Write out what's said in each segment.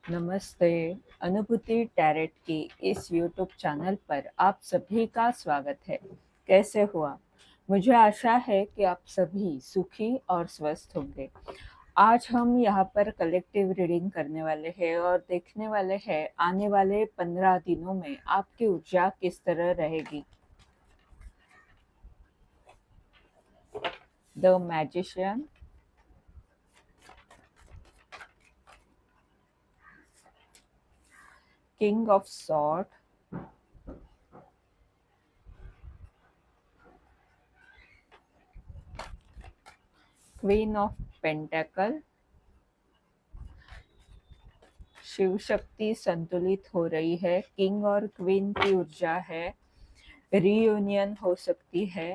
नमस्ते। अनुभूति टैरेट की इस यूट्यूब चैनल पर आप सभी का स्वागत है। कैसे हो आप? मुझे आशा है कि आप सभी सुखी और स्वस्थ होंगे। आज हम यहाँ पर कलेक्टिव रीडिंग करने वाले हैं और देखने वाले हैं आने वाले 15 दिनों में आपकी ऊर्जा किस तरह रहेगी। The magician, king of sword, queen of pentacle. Shiva Shakti संतुलित हो रही है। किंग और क्वीन की ऊर्जा है। रीयूनियन हो सकती है।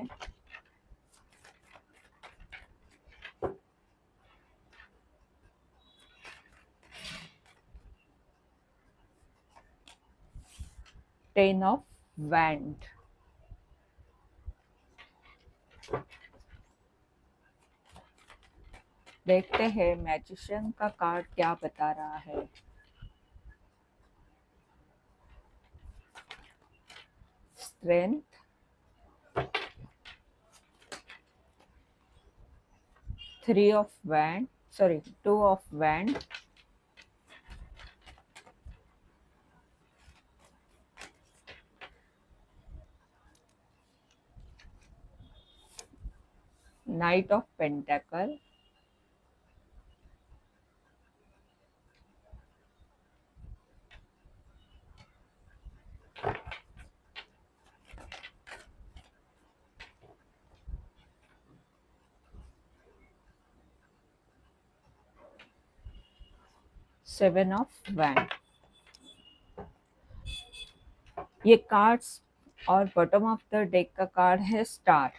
Ten of wand. देखते हैं मैजिशियन का कार्ड क्या बता रहा है। Strength, three of wand, sorry, two of wand, night of pentacle, seven of wand. ये कार्ड्स और बॉटम ऑफ द डेक का कार्ड है star.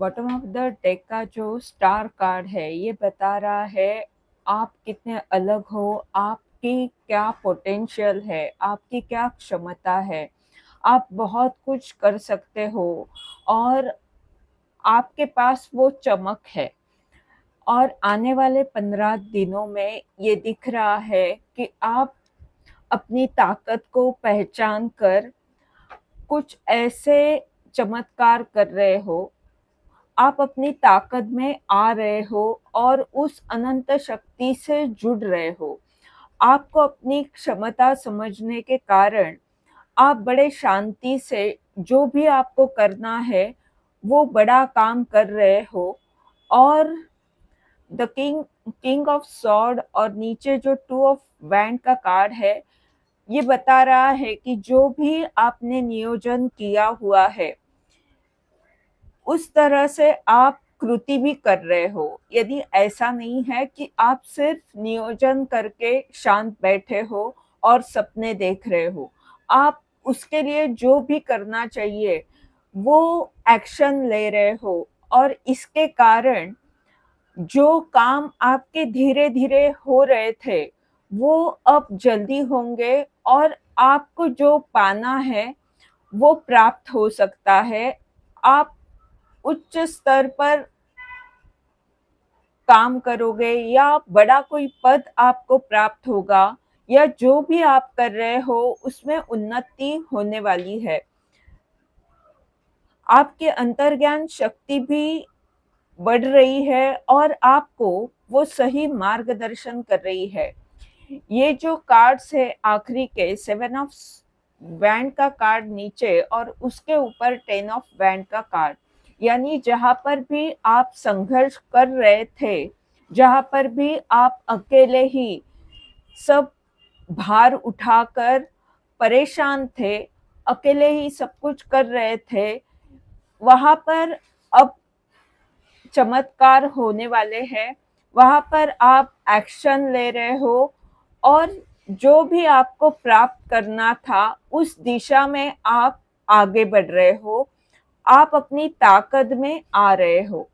Bottom of the deck का जो स्टार कार्ड है ये बता रहा है आप कितने अलग हो, आपकी क्या पोटेंशियल है, आपकी क्या क्षमता है। आप बहुत कुछ कर सकते हो और आपके पास वो चमक है। और आने वाले 15 दिनों में ये दिख रहा है कि आप अपनी ताकत को पहचान कर कुछ ऐसे चमत्कार कर रहे हो। आप अपनी ताकत में आ रहे हो और उस अनंत शक्ति से जुड़ रहे हो। आपको अपनी क्षमता समझने के कारण आप बड़े शांति से जो भी आपको करना है वो बड़ा काम कर रहे हो। और the king king of sword और नीचे जो टू ऑफ वैंड का कार्ड है ये बता रहा है कि जो भी आपने नियोजन किया हुआ है उस तरह से आप कृति भी कर रहे हो। यदि ऐसा नहीं है कि आप सिर्फ नियोजन करके शांत बैठे हो और सपने देख रहे हो, आप उसके लिए जो भी करना चाहिए वो एक्शन ले रहे हो। और इसके कारण जो काम आपके धीरे धीरे हो रहे थे वो अब जल्दी होंगे और आपको जो पाना है वो प्राप्त हो सकता है। आप उच्च स्तर पर काम करोगे या बड़ा कोई पद आपको प्राप्त होगा या जो भी आप कर रहे हो उसमें उन्नति होने वाली है। आपके अंतर्ज्ञान शक्ति भी बढ़ रही है और आपको वो सही मार्गदर्शन कर रही है। ये जो कार्ड्स है आखिरी के सेवन ऑफ वैंड का कार्ड नीचे और उसके ऊपर टेन ऑफ वैंड का कार्ड, यानी जहां पर भी आप संघर्ष कर रहे थे, जहां पर भी आप अकेले ही सब भार उठाकर परेशान थे, अकेले ही सब कुछ कर रहे थे, वहां पर अब चमत्कार होने वाले हैं। वहां पर आप एक्शन ले रहे हो और जो भी आपको प्राप्त करना था उस दिशा में आप आगे बढ़ रहे हो। आप अपनी ताकत में आ रहे हो।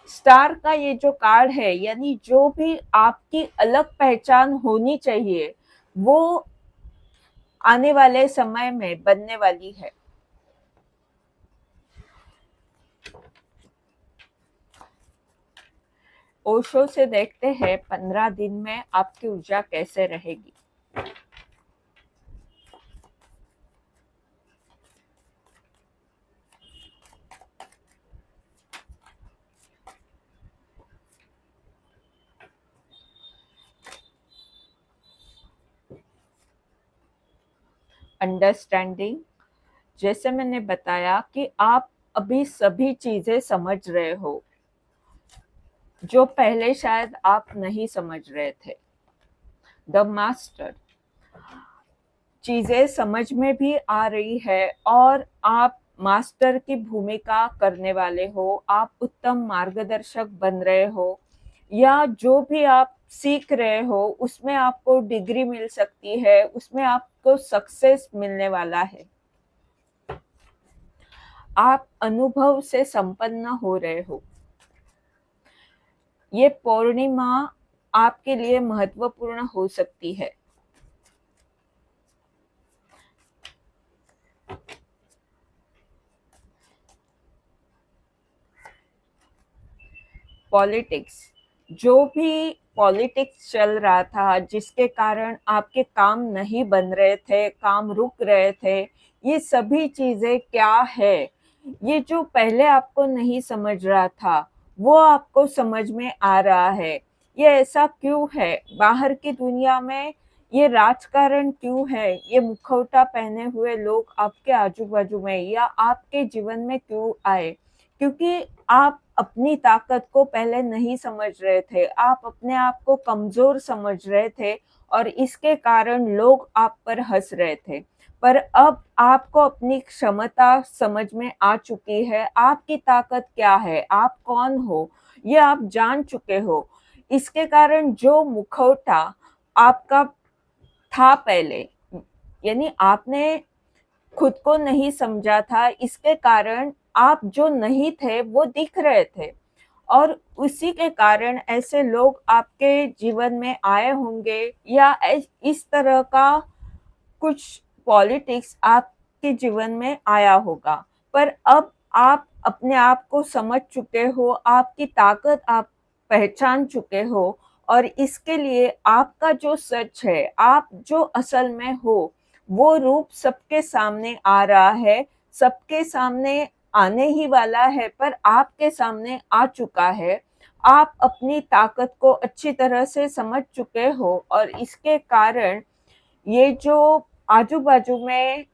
स्टार का ये जो कार्ड है यानी जो भी आपकी अलग पहचान होनी चाहिए वो आने वाले समय में बनने वाली है। ओशो से देखते हैं 15 दिन में आपकी ऊर्जा कैसे रहेगी। अंडरस्टैंडिंग, जैसे मैंने बताया कि आप अभी सभी चीजें समझ रहे हो जो पहले शायद आप नहीं समझ रहे थे। द मास्टर, चीजें समझ में भी आ रही है और आप मास्टर की भूमिका करने वाले हो, आप उत्तम मार्गदर्शक बन रहे हो, या जो भी आप सीख रहे हो उसमें आपको डिग्री मिल सकती है, उसमें आपको सक्सेस मिलने वाला है। आप अनुभव से संपन्न हो रहे हो। ये पूर्णिमा आपके लिए महत्वपूर्ण हो सकती है। पॉलिटिक्स, जो भी पॉलिटिक्स चल रहा था जिसके कारण आपके काम नहीं बन रहे थे, काम रुक रहे थे, ये सभी चीजें क्या है, ये जो पहले आपको नहीं समझ रहा था वो आपको समझ में आ रहा है। ये ऐसा क्यों है, बाहर की दुनिया में ये राजकारण क्यों है, ये मुखौटा पहने हुए लोग आपके आजू बाजू में या आपके जीवन में क्यों आए, क्योंकि आप अपनी ताकत को पहले नहीं समझ रहे थे, आप अपने आप को कमजोर समझ रहे थे और इसके कारण लोग आप पर हंस रहे थे। पर अब आपको अपनी क्षमता समझ में आ चुकी है, आपकी ताकत क्या है, आप कौन हो, ये आप जान चुके हो। इसके कारण जो मुखौटा आपका था पहले, यानी आपने खुद को नहीं समझा था, इसके कारण आप जो नहीं थे वो दिख रहे थे और उसी के कारण ऐसे लोग आपके जीवन में आए होंगे या इस तरह का कुछ पॉलिटिक्स आपके जीवन में आया होगा। पर अब आप अपने आप को समझ चुके हो, आपकी ताकत आप पहचान चुके हो और इसके लिए आपका जो सच है, आप जो असल में हो, वो रूप सबके सामने आ रहा है, सबके सामने आने ही वाला है, पर आपके सामने आ चुका है। आप अपनी ताकत को अच्छी तरह से समझ चुके हो और इसके कारण ये जो आजू-बाजू में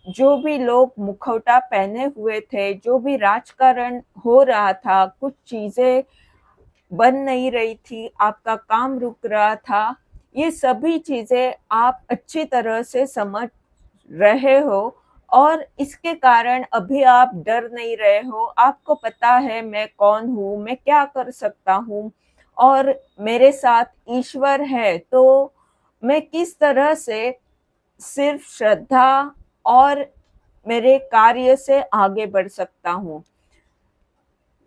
जो भी लोग मुखौटा पहने हुए थे, जो भी राजकारण हो रहा था, कुछ चीज़ें बन नहीं रही थी, आपका काम रुक रहा था, ये सभी चीज़ें आप अच्छी तरह से समझ रहे हो और इसके कारण अभी आप डर नहीं रहे हो। आपको पता है मैं कौन हूँ, मैं क्या कर सकता हूँ और मेरे साथ ईश्वर है, तो मैं किस तरह से सिर्फ श्रद्धा और मेरे कार्य से आगे बढ़ सकता हूँ।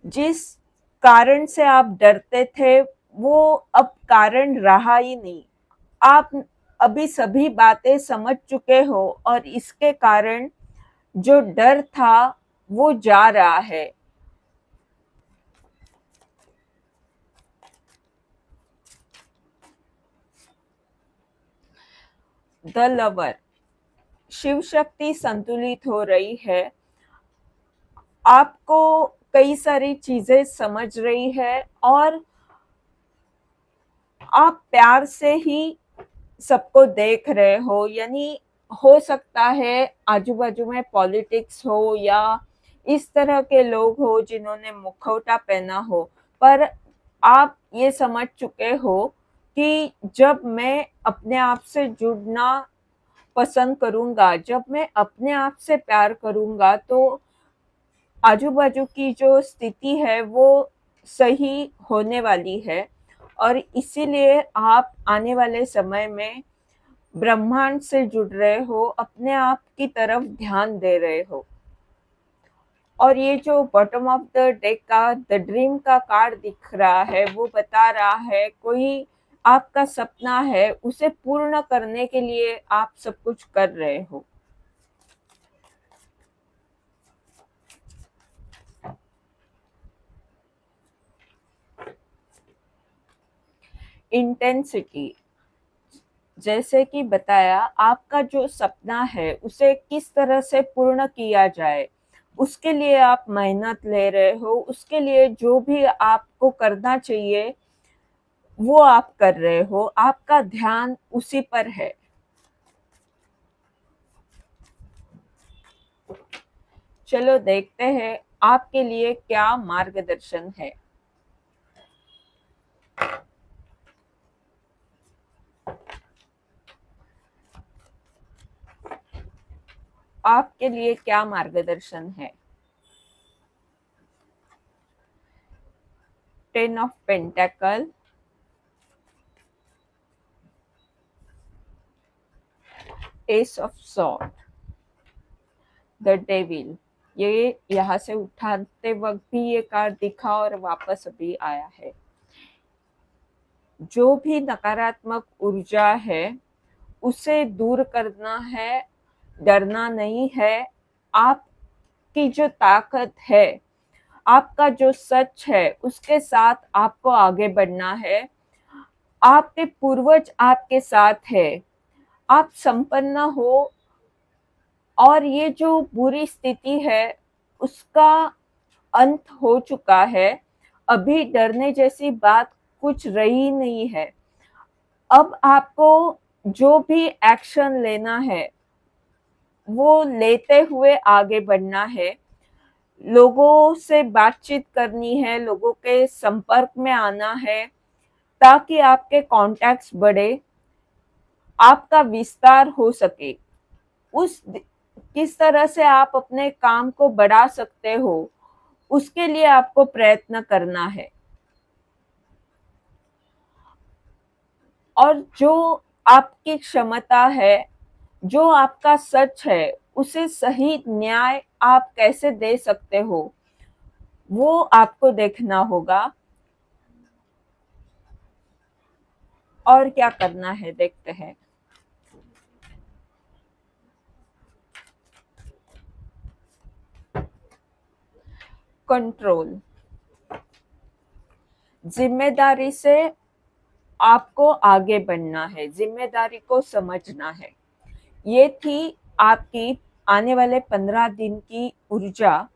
जिस कारण से आप डरते थे वो अब कारण रहा ही नहीं। आप अभी सभी बातें समझ चुके हो और इसके कारण जो डर था वो जा रहा है। द लवर, शिव शक्ति संतुलित हो रही है, आपको कई सारी चीजें समझ रही है और आप प्यार से ही सबको देख रहे हो, यानी हो सकता है आजू बाजू में पॉलिटिक्स हो या इस तरह के लोग हो जिन्होंने मुखौटा पहना हो, पर आप ये समझ चुके हो कि जब मैं अपने आप से जुड़ना पसंद करूंगा, जब मैं अपने आप से प्यार करूंगा तो आजू बाजू की जो स्थिति है वो सही होने वाली है और इसीलिए आप आने वाले समय में ब्रह्मांड से जुड़ रहे हो, अपने आप की तरफ ध्यान दे रहे हो। और ये जो बॉटम ऑफ द डेक का द ड्रीम का कार्ड दिख रहा है वो बता रहा है कोई आपका सपना है उसे पूर्ण करने के लिए आप सब कुछ कर रहे हो। इंटेंसिटी, जैसे कि बताया, आपका जो सपना है उसे किस तरह से पूर्ण किया जाए, उसके लिए आप मेहनत ले रहे हो, उसके लिए जो भी आपको करना चाहिए वो आप कर रहे हो, आपका ध्यान उसी पर है। चलो देखते हैं आपके लिए क्या मार्गदर्शन है। आपके लिए क्या मार्गदर्शन है। 10 of pentacle, S of sword, the devil. ये यहाँ से उठाते वक्त भी ये कार्ड दिखा और वापस अभी आया है। जो भी नकारात्मक ऊर्जा है उसे दूर करना है, डरना नहीं है। आपकी जो ताकत है, आपका जो सच है, उसके साथ आपको आगे बढ़ना है। आपके पूर्वज आपके साथ है, आप संपन्न हो और ये जो बुरी स्थिति है उसका अंत हो चुका है। अभी डरने जैसी बात कुछ रही नहीं है। अब आपको जो भी एक्शन लेना है वो लेते हुए आगे बढ़ना है। लोगों से बातचीत करनी है, लोगों के संपर्क में आना है ताकि आपके कॉन्टैक्ट्स बढ़े, आपका विस्तार हो सके। किस तरह से आप अपने काम को बढ़ा सकते हो उसके लिए आपको प्रयत्न करना है। और जो आपकी क्षमता है, जो आपका सच है, उसे सही न्याय आप कैसे दे सकते हो वो आपको देखना होगा। और क्या करना है देखते हैं। कंट्रोल, जिम्मेदारी से आपको आगे बढ़ना है, जिम्मेदारी को समझना है। ये थी आपकी आने वाले 15 दिन की ऊर्जा।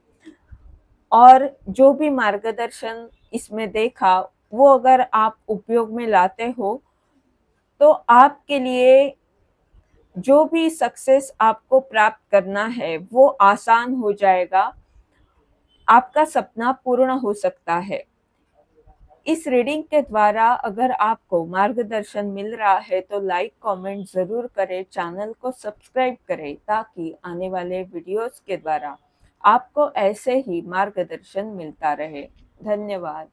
और जो भी मार्गदर्शन इसमें देखा वो अगर आप उपयोग में लाते हो तो आपके लिए जो भी सक्सेस आपको प्राप्त करना है वो आसान हो जाएगा, आपका सपना पूर्ण हो सकता है। इस रीडिंग के द्वारा अगर आपको मार्गदर्शन मिल रहा है तो लाइक कमेंट ज़रूर करें, चैनल को सब्सक्राइब करें ताकि आने वाले वीडियोस के द्वारा आपको ऐसे ही मार्गदर्शन मिलता रहे। धन्यवाद।